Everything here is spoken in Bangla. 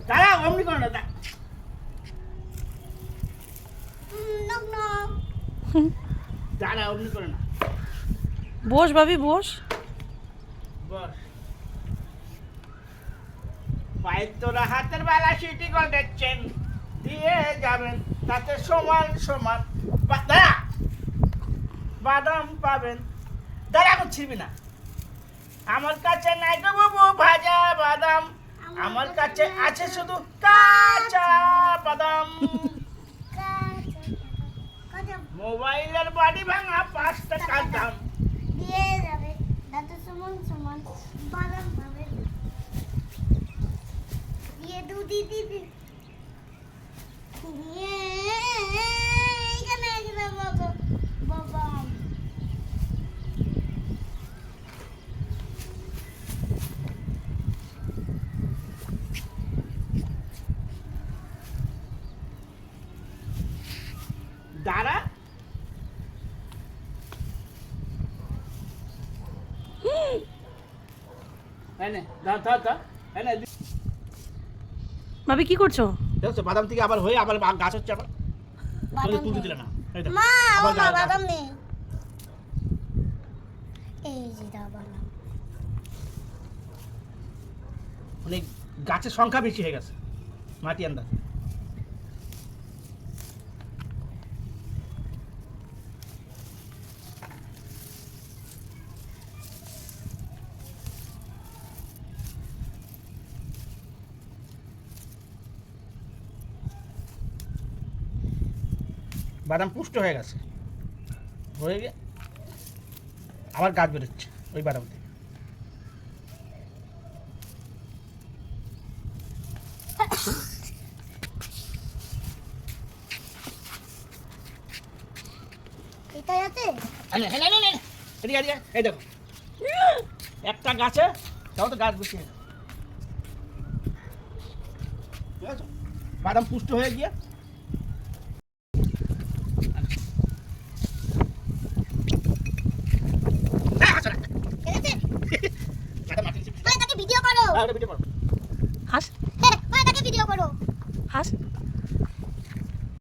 দাঁড়া অমনি করো না দাঁড়া অমনি করো না বস ভাবি বস। বস পায়ের তোরা হাতের বেলা সিটি গোল্ডের চেন দিয়ে যাবেন তাতে সমান সমান দাঁড়া বাদাম পাবেন। দাঁড়া এখন ছিড়বি না। আমার কাছে নাই গো বাবু ভাজা বাদাম, আমার কাছে আছে শুধু কাঁচা বাদাম। মোবাইলের বাড়ি ভাঙা 5 টাকার দাম দিয়ে যাবে তাতে সমান সমান বাদাম পাবে দিয়ে দুধি দিদি এখানে এখানে বাবা বাবা দাঁড়া এনে ধর ধর ধর এনে ভাবি কি করছো? দেখছো বাদাম থেকে আবার হয়ে আবার গাছ হচ্ছে আবার বাদাম তুলতে দিলে না এই দেখো, মা আবার বাবা গাছ। বাদাম নেই এই যে দা বাদাম মানে গাছের সংখ্যা বেশি হয়ে গেছে মাটি আন্দা বাদাম পুষ্ট হয়ে গেছে হয়ে গিয়ে আবার গাছ বেরোচ্ছে ওই বাদাম থেকে। এটা আছে এই দেখো একটা গাছে তাও তো গাছ বসিয়ে বাদাম পুষ্ট হয়ে গিয়ে তাকে ভিডিও করো হাস তাকে ভিডিও করো হাস